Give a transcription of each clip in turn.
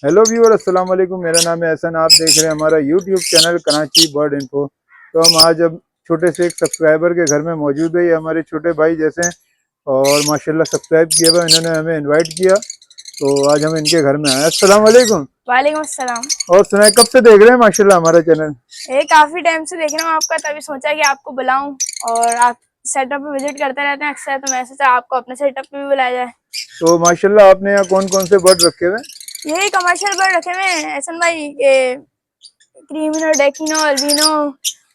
Hello viewer, अस्सलाम वालेकुम। मेरा नाम है एहसन। आप देख रहे हैं हमारा YouTube channel Karachi bird info. तो हम आज अब छोटे से एक सब्सक्राइबर के घर में मौजूद है। ये हमारे छोटे भाई जैसे हैं और माशाल्लाह सब्सक्राइब किया हुआ, इन्होंने हमें इनवाइट किया, तो आज हम इनके घर में आए। अस्सलाम वालेकुम। वालेकुम अस्सलाम। और सुनाए, कब से देख रहे हैं माशाल्लाह हमारा चैनल? ये काफी टाइम से देख रहा हूँ आपका, तभी सोचा कि आपको बुलाऊं। और आप सेटअप पे विजिट करते रहते हैं अक्सर, तो मैं सोचा आपको अपने सेटअप पे भी बुलाया जाए। तो माशाल्लाह आपने यहाँ कौन कौन से बर्ड रखे हुए हैं? यही कमर्शियल बर्ड रखे हुए हैं एहसन भाई, ये क्रीमिनो, डेकिनो, अल्बिनो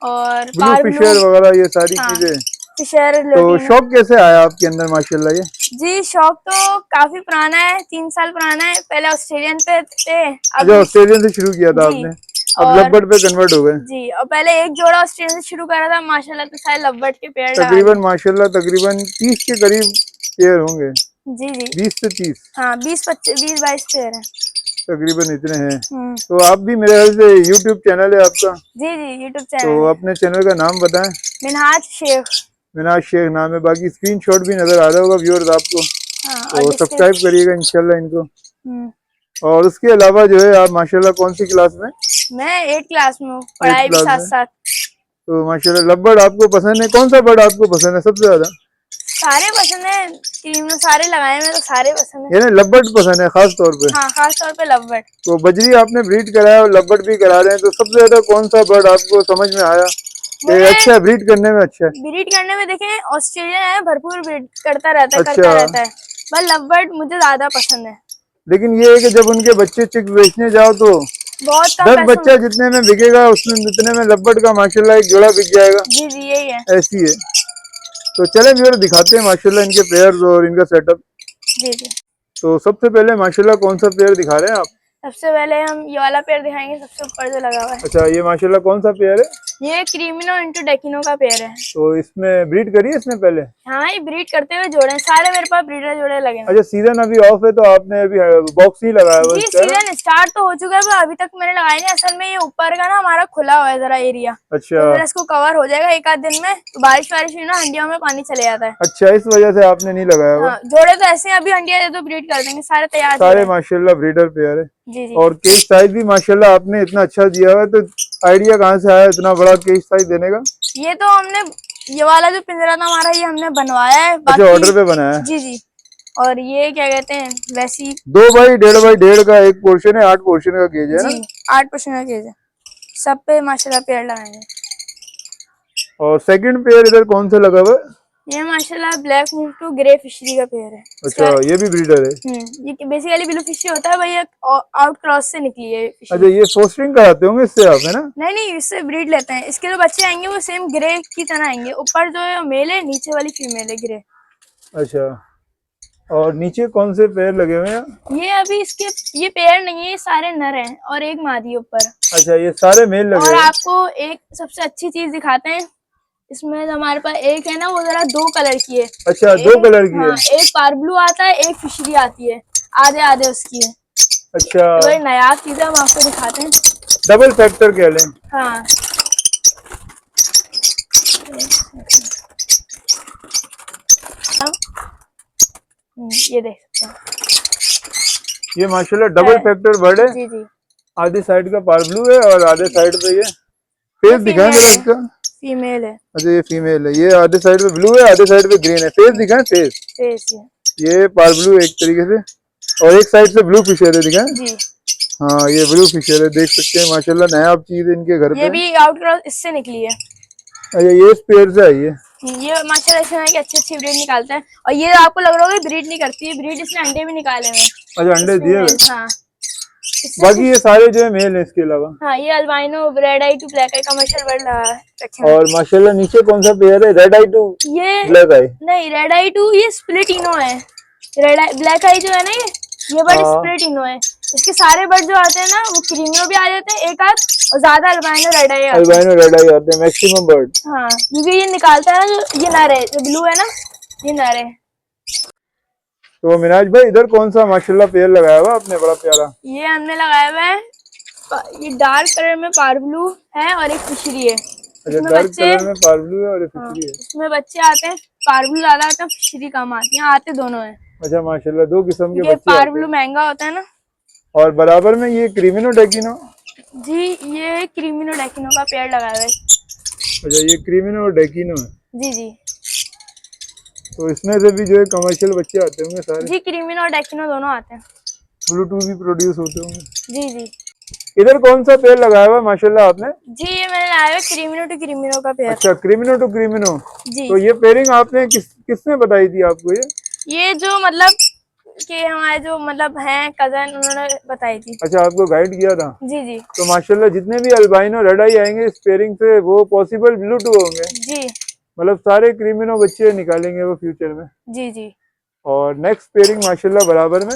और ब्लू पारब्लू। फिशर वगैरह ये सारी हाँ, चीजें। फिशर, तो लोटिनो। शौक कैसे आया आपके अंदर माशाल्लाह ये? जी, शौक तो काफी पुराना है, 3 साल पुराना है। पहले ऑस्ट्रेलियन पे थे, अच्छा, अब ऑस्ट्रेलियन से शुरू किया था जी। आपने, अब और लवबर्ड पे कन्वर्ट हो गए। जी, और पहले एक जोड़ा ऑस्ट्रेलियन से शुरू करा था, माशाल्लाह तो सारे लवबर्ड के पेड़ लगा लिए। तकरीबन माशाल्लाह तकरीबन 30 के करीब पेयर होंगे। जी जी। 20 से 30 हाँ, 20-22 पेड़ है। तकरीबन इतने हैं। तो आप भी, मेरे ख्याल से यूट्यूब चैनल है आपका, जी जी, यूट्यूब तो चैनल है अपने चैनल का नाम बताएं। मिनहाज शेख। मिनाज शेख नाम है। बाकी स्क्रीनशॉट भी नजर आ रहा होगा व्यूअर्स आपको, हाँ, और तो सब्सक्राइब डिस्क्रिप्शन। करिएगा इंशाल्लाह इनको। और उसके अलावा जो है, आप माशाल्लाह कौन सी क्लास में? मैं 8 क्लास में हूँ, 8 पढ़ाई भी क्लास साथ में। साथ। तो माशाल्लाह लव आपको पसंद है? कौन सा बर्ड आपको पसंद है सबसे ज्यादा? सारे पसंद है, टीम में सारे लगाए हैं, तो सारे पसंद है। यानी लव पसंद है खास तौर पे? हाँ, खास तौर पे लवबर्ड। तो बजरी आपने ब्रीड कराया और लव भी करा रहे हैं, तो सबसे ज्यादा कौन सा बर्ड आपको समझ में आया कि मुझे अच्छा है, ब्रीड करने में अच्छा है? ब्रीड करने में देखें, ऑस्ट्रेलिया है, भरपूर ब्रीड करता अच्छा, रहता है, पर लवबर्ड मुझे ज्यादा पसंद है। लेकिन ये है कि जब उनके बच्चे चिक बेचने जाओ तो बहुत कम 10 पैसों में। बच्चा जितने में बिकेगा उसमें उतने में लब्बट का माशाल्लाह एक जोड़ा बिक जाएगा। जी जी, यही है। ऐसी है। तो चलें व्यूअर, दिखाते हैं माशाल्लाह इनके पेयर्स और इनका सेटअप। जी जी। तो सबसे पहले माशाल्लाह कौन सा पेयर दिखा रहे हैं आप? सबसे पहले हम ये वाला पेड़ दिखाएंगे, सबसे ऊपर जो लगा हुआ है। अच्छा, ये माशाल्लाह कौन सा पेयर है? ये क्रीमिनो इंटू डेकिनो का पेड़ है। तो इसमें ब्रीड करी है इसने पहले? हाँ, ये ब्रीड करते हुए जोड़े हैं, सारे मेरे पास ब्रीडर जोड़े लगे हैं। अच्छा, सीजन अभी ऑफ है तो आपने अभी बॉक्स ही लगाया हुआ जी, इसका, है ना? सीजन स्टार्ट तो हो चुका है, पर अभी तक मैंने लगाया नहीं। असल में ये ऊपर का ना हमारा खुला हुआ है जरा एरिया, अच्छा तो फिर इसको कवर हो जाएगा एक आध दिन में। तो बारिश वारिश हुई ना, हंडियों में पानी चले जाता है। अच्छा, इस वजह से आपने नहीं लगाया हुआ। हाँ, जोड़े तो ऐसे हैं, अभी हंडिया दे तो ब्रीड कर देंगे, सारे तैयार जोड़े सारे हैं। माशाल्लाह ब्रीडर पेयर है। जी जी। और केज साइज भी माशाल्लाह आपने इतना अच्छा दिया हुआ है, तो आइडिया कहाँ से आया इतना बड़ा केज साइज देने का? ये तो हमने, ये वाला जो पिंजरा था हमारा, ये हमने बनवाया है, अच्छा, बाकी। ऑर्डर पे बनाया है। जी जी। और ये क्या कहते हैं, वैसी। 2 बाई 1.5 का एक पोर्शन है, 8 पोर्शन का केज है जी, ना? 8% का केज है। सब पे माशाल्लाह पेड़ लगाए हैं। और सेकंड पेयर इधर कौन सा लगा हुआ है? ये माशाल्लाह black move to grey fishery का पेड़ है। अच्छा, ये भी ब्रीडर है? ये बेसिकली ब्लू फिशरी होता है भाई, आउट क्रॉस से निकली है अच्छा, फिशरी। ये फोस्टरिंग कराते होंगे इससे आप, है ना? नहीं नहीं, इससे ब्रीड लेते हैं। इसके जो बच्चे आएंगे वो सेम ग्रे की तरह आएंगे, ऊपर जो है मेल है, नीचे वाली फीमेल है ग्रे। अच्छा, और नीचे कौन से पेयर लगे हुए हैं? ये अभी इसके, ये पेड़ नहीं है, ये सारे नर हैं और एक मादी ऊपर। अच्छा, ये सारे मेल लगे और हुए हैं। आपको एक सबसे अच्छी चीज दिखाते हैं, इसमें जो हमारे पास एक है ना, वो जरा 2 कलर की है। अच्छा, 2 कलर की हाँ, है। एक पारब्लू आता है, एक फिशरी आती है, आधे आधे उसकी है। अच्छा, तो भाई नया चीज है, हम आपको दिखाते हैं। डबल फैक्टर कह लें। हाँ, ये देख सकते हैं। ये माशाल्लाह डबल फैक्टर बर्ड है। जी जी। आधी साइड का पार ब्लू है और आधे साइड पे ये ये फेस दिखाएं फीमेल जरा है। इसका। फीमेल है। अच्छा, ये फीमेल है। ये आधे साइड पे ब्लू है, आधे साइड पे ग्रीन है। फेस दिखाएं, फेस। फेस है। ये पार ब्लू एक तरीके से, और एक साइड से ब्लू फिशर है, दिखाएं। जी। हाँ, ये ब्लू फिशर है, देख सकते हैं माशाल्लाह नया चीज है इनके घर ये पे। भी आउट क्रॉस इससे निकली है। अच्छा, ये इस पेड़ से आई है। ये माशाल्लाह इसमें है कि अच्छी अच्छी ब्रीड निकालते हैं। और ये आपको लग रहा होगा ब्रीड नहीं करती है, ब्रीड इसने अंडे भी निकाले हुए हैं। अच्छा, अंडे दिए हुए। हाँ, बाकी ये सारे जो है मेल है इसके अलावा। हाँ, ये albino, red eye to black eye commercial bird रखे हैं। और माशाल्लाह नीचे कौन सा पेयर है? रेड आई टू ये ब्लैक आई। नहीं, रेड आई टू ये स्प्लिट इनो है। रेड आई ब्लैक आई जो है ना, ये बर्ड हाँ, स्प्लिट इनो है। इसके सारे बर्ड जो आते हैं ना, वो क्रीमियो भी आ जाते हैं एक आध, और ज्यादा अल्बाइनो रेड आई आते हैं। अल्बाइनो रेड आई आते हैं मैक्सिमम बर्ड। हाँ, क्योंकि ये निकालता है ना, जो ये नर है, जो ब्लू है ना, ये नर है। तो मिनाज भाई, इधर कौन सा माशाल्लाह पेयर लगाया हुआ आपने बड़ा प्यारा? ये हमने लगाया हुआ है, ये डार्क कलर में पारब्लू है और एक फिशरी है। अच्छा, इसमें डार्क बच्चे, कलर में पारब्लू है और हाँ, फिशरी है। इसमें बच्चे आते हैं, पारब्लू ज्यादा आते हैं, फिशरी कम आती है, आते दोनों है। अच्छा, माशाल्लाह 2 किस्म के ये बच्चे आते पारब्लू हैं। महंगा होता है ना। और बराबर में ये क्रीमिनो डेकिनो। जी ये क्रीमिनो डेकिनो का पेड़ लगाया हुआ है। अच्छा, ये क्रीमिनो और डेकिनो है। जी जी तो इसमें से भी जो है कमर्शियल बच्चे आते होंगे सारे। जी, क्रीमिनो और डेकिनो दोनों आते हैं। ब्लूटूथ भी प्रोड्यूस होते होंगे। जी जी इधर कौन सा पेड़ लगाया हुआ है माशाल्लाह आपने? जी, ये मैंने लाया है क्रीमिनो टू क्रीमिनो का पेड़। अच्छा, क्रीमिनो टू क्रीमिनो। जी, तो ये पेयरिंग आपने किसने बताई थी आपको ये? ये जो मतलब कि हमारे जो मतलब हैं कजन, उन्होंने बताई थी। अच्छा, आपको गाइड किया था। जी जी तो माशाल्लाह जितने भी अल्बाइनो रेड आई आएंगे इस पेयरिंग से वो पॉसिबल ब्लूटूथ होंगे। जी मतलब सारे क्रीमिनो बच्चे निकालेंगे वो फ्यूचर में। जी जी, और नेक्स्ट पेयरिंग माशाल्लाह बराबर में।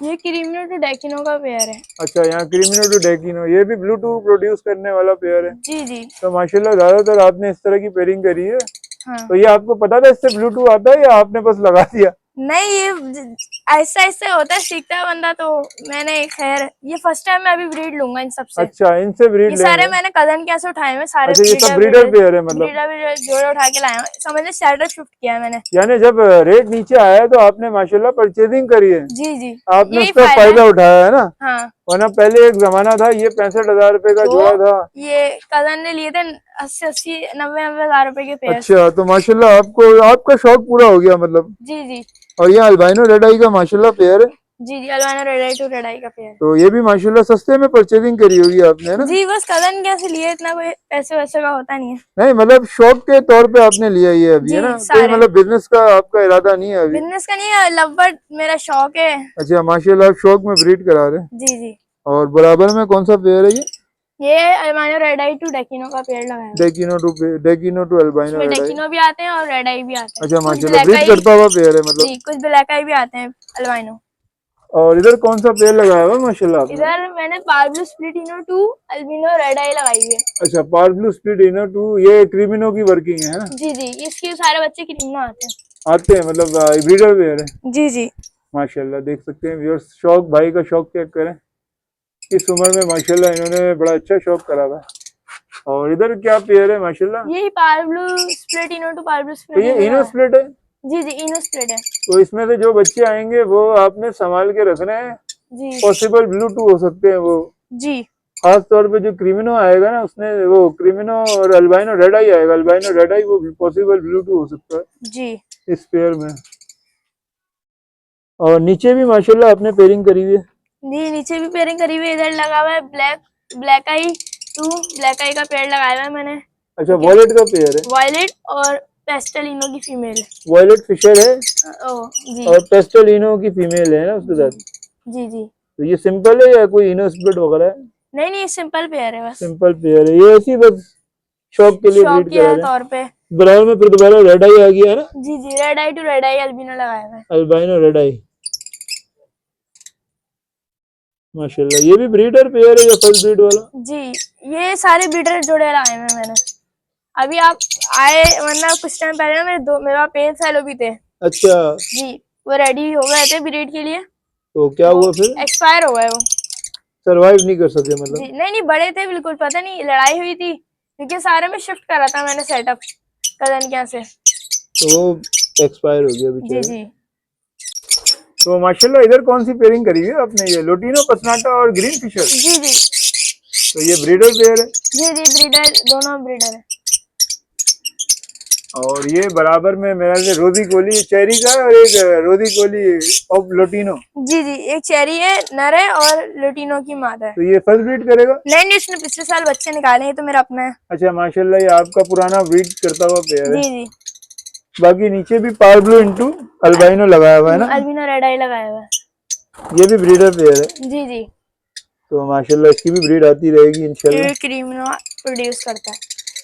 ये क्रीमिनो टू डेकिनो का पेड़ है। अच्छा, यहाँ क्रीमिनो टू डेकिनो, ये भी ब्लूटूथ प्रोड्यूस करने वाला पेयर है। जी जी तो माशाल्लाह ज्यादातर आपने इस तरह की पेयरिंग करी है। हाँ। तो ये आपको पता था इससे ब्लूटूथ आता है या आपने बस लगा दिया? नहीं, ये ऐसा ऐसा होता है, सीखता है बंदा। तो मैंने खैर ये फर्स्ट टाइम मैं अभी ब्रीड लूंगा इन सबसे। अच्छा, इनसे ब्रीड ये लेंगे। सारे मैंने कजन के यहाँ से उठाए हुए सारे। अच्छा, ये सब ब्रीडर पेयर है मतलब। ब्रीडर जोड़े उठा के लाया हूँ, समझ लो सेटअप शिफ्ट किया है मैंने। यानी जब रेट नीचे आया तो आपने माशाल्लाह परचेजिंग करी है। जी जी, आपने यही उसका फायदा फायदा है। उठाया है ना। हाँ, वरना पहले एक जमाना था ये 65,000 रुपए का जोड़ा था। ये कजन ने लिए थे 80-90 हजार रुपए के पेयर। अच्छा, तो माशाल्लाह आपको आपका शौक पूरा हो गया मतलब। जी जी और ये अल्बाइनो रेड आई का माशाल्लाह पेयर है। जी जी, अल्बानो रेड आई टू रेड आई का पेयर। तो ये भी माशाल्लाह सस्ते में परचेजिंग करी होगी आपने, है ना? जी, बस कजन कैसे लिए, इतना कोई पैसे वैसे का होता नहीं है। नहीं मतलब शौक के तौर पे आपने लिया ये अभी, है जी ना? कोई सारे मतलब बिजनेस का आपका इरादा नहीं है अभी? बिजनेस का नहीं है, लवबर्ड मेरा शौक है। अच्छा, माशाल्लाह आप शौक में ब्रीड करा रहे हैं। जी जी, और बराबर में कौन सा पेयर है ये? ये अल्बानो रेड आई टू डेकिनो का पेड़ लगाया है। डेकिनो टू अल्बाइनो इसमें रेड आई। डेकिनो भी आते हैं और रेड आई भी आते हैं। अच्छा, कुछ माशाल्लाह ब्लैक ब्रीड आई। करता हुआ पेयर है मतलब। जी, कुछ ब्लैक आई भी आते हैं अल्बाइनो। और इधर कौन सा पेयर लगाया हुआ है माशाल्लाह आपने? इधर मैंने पार्ब्लू स्प्लिटिनो टू अल्बिनो रेड आई लगाई हुई है। अच्छा, पार्ब्लू स्प्लिटिनो टू, ये क्रीमिनो की वर्किंग है ना? जी जी, इसके सारे बच्चे क्रीमिनो आते हैं। आते हैं मतलब ब्रीडर पेयर है। जी जी माशाल्लाह देख सकते हैं व्यूअर्स, शौक भाई का शौक चेक करें। इस उम्र में माशाल्लाह इन्होंने बड़ा अच्छा शौक करा हुआ है। और इधर क्या पेयर है माशाल्लाह? यही पार्ब्लू स्प्लिटिनो टू पार्ब्लू तो ये स्प्लिटिनो इनो है। स्प्लिट है। जी जी, इनो स्प्लिट है। तो इसमें से जो बच्चे आएंगे वो आपने संभाल के रखने हैं। जी पॉसिबल ब्लूटूथ हो सकते हैं वो। जी खास तौर पे जो क्रिमिनो आएगा ना उसने वो क्रिमिनो और अल्बाइनो रेड आई आएगा, अल्बाइनो रेड आई वो पॉसिबल ब्लूटूथ हो सकता है जी इस पेयर में। और नीचे भी माशाल्लाह आपने पेयरिंग करी हुई है। जी, नीचे भी पेयरिंग करी हुई है। इधर लगा हुआ है ब्लैक आई टू, ब्लैक आई का पेड़ लगाया हुआ है मैंने। अच्छा, वॉयलेट का पेयर है। वॉयलेट और पेस्टलिनो की फीमेल। वॉयलेट फिशर है ओ जी और पेस्टलिनो की फीमेल है ना उसके जी साथ। जी जी, तो ये सिंपल है या कोई इनो स्प्लिट वगैरह है? नहीं नहीं, सिंपल पेयर है बस, सिंपल पेयर है, ये ऐसी बस शौक के लिए ब्रीड करा शौकिया रहे हैं। तौर पे। बराबर में फिर दोबारा रेड आई आ गया है ना, जी जी, red eye to red eye albino लगाया हुआ है। Albino red eye. माशाल्लाह ये भी ब्रीडर पेयर है या फर्स्ट ब्रीड वाला? जी, ये सारे ब्रीडर जोड़े लाए हुए हैं मैंने। अभी आप आए, वरना कुछ टाइम पहले ना मेरे पास पेन फैलो भी थे। अच्छा, जी, वो रेडी हो गए थे ब्रीड के लिए। तो क्या वो हुआ फिर? एक्सपायर हो गए वो। सरवाइव नहीं कर सके जी मतलब? नहीं नहीं, बड़े थे बिल्कुल, पता नहीं लड़ाई हुई थी क्योंकि सारे में शिफ्ट करा था मैंने सेटअप कजन के यहाँ से। तो वो एक्सपायर हो गया जी बेचारे। जी तो माशाल्लाह इधर कौन सी पेयरिंग करी है आपने? ये लोटिनो पसनाटा और ग्रीन फिशर। जी जी तो ये ब्रीडर पेयर है। जी जी, ब्रीडर, दोनों ब्रीडर है। और ये बराबर में मेरा से रोजी कोली चेरी का है और एक रोजी कोली ऑफ लोटिनो। जी जी, एक चेरी है नर है और लुटिनो की मादा है। तो ये फर्स्ट ब्रीड करेगा? नहीं नहीं, इसने पिछले साल बच्चे निकाले हैं, तो मेरा अपना है। अच्छा, माशाल्लाह ये आपका पुराना ब्रीड करता हुआ पेयर है। जी जी, बाकी नीचे भी पार्ब्लू इंटू अल्बाइनो लगाया हुआ है ना, अल्बिनो रेड आई लगाया हुआ है। ये भी ब्रीडर पेयर है। जी जी, तो माशाल्लाह इसकी भी ब्रीड आती रहेगी इंशाल्लाह। ये क्रीमिनो प्रोड्यूस करता है।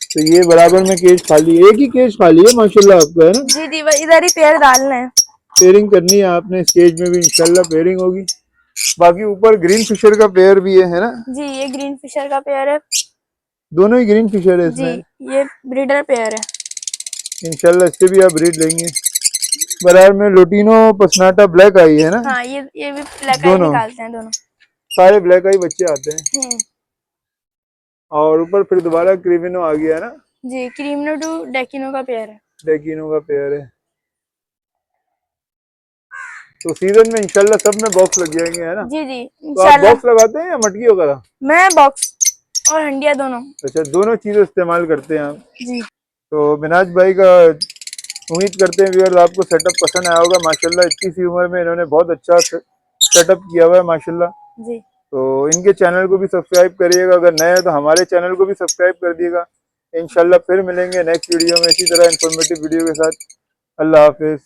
तो ये बराबर में केज खाली है, एक ही केज खाली है माशाल्लाह आपका, है ना? जी जी, इधर ही पेड़ डालना है। पेयरिंग करनी है आपने, इस केज में भी इंशाल्लाह पेयरिंग होगी। बाकी ऊपर ग्रीन फिशर का पेयर भी है ना? जी, ये ग्रीन फिशर का पेयर है। दोनों ही ग्रीन फिशर है जी, इसमें। ये ब्रीडर पेयर है। इंशाल्लाह इससे भी आप ब्रीड लेंगे। बराबर में लोटिनो पसनाटा ब्लैक आई है ना? हाँ, ये भी ब्लैक आई दोनों निकालते हैं दोनों। सारे ब्लैक आई बच्चे आते हैं। और ऊपर फिर दोबारा क्रिमिनो आ गया है ना? जी, क्रीमिनो टू डेकिनो का पेयर है। डेकिनो का पेयर है। तो सीजन में इंशाल्लाह सब में बॉक्स लग जाएंगे, है ना? जी जी तो आप इंशाल्लाह। बॉक्स लगाते हैं या मटकी वगैरह? मैं बॉक्स और हंडिया दोनों। अच्छा, दोनों चीजें इस्तेमाल करते हैं आप। जी तो मिनाज भाई का उम्मीद करते हैं व्यूअर्स आपको सेटअप पसंद आया होगा। माशाल्लाह इतनी सी उम्र में इन्होंने बहुत अच्छा सेटअप किया हुआ है माशाल्लाह। जी। तो इनके चैनल को भी सब्सक्राइब करिएगा, अगर नए हैं तो हमारे चैनल को भी सब्सक्राइब कर दिएगा। इंशाल्लाह फिर मिलेंगे नेक्स्ट वीडियो में इसी तरह इन्फॉर्मेटिव वीडियो के साथ। अल्लाह हाफिज़।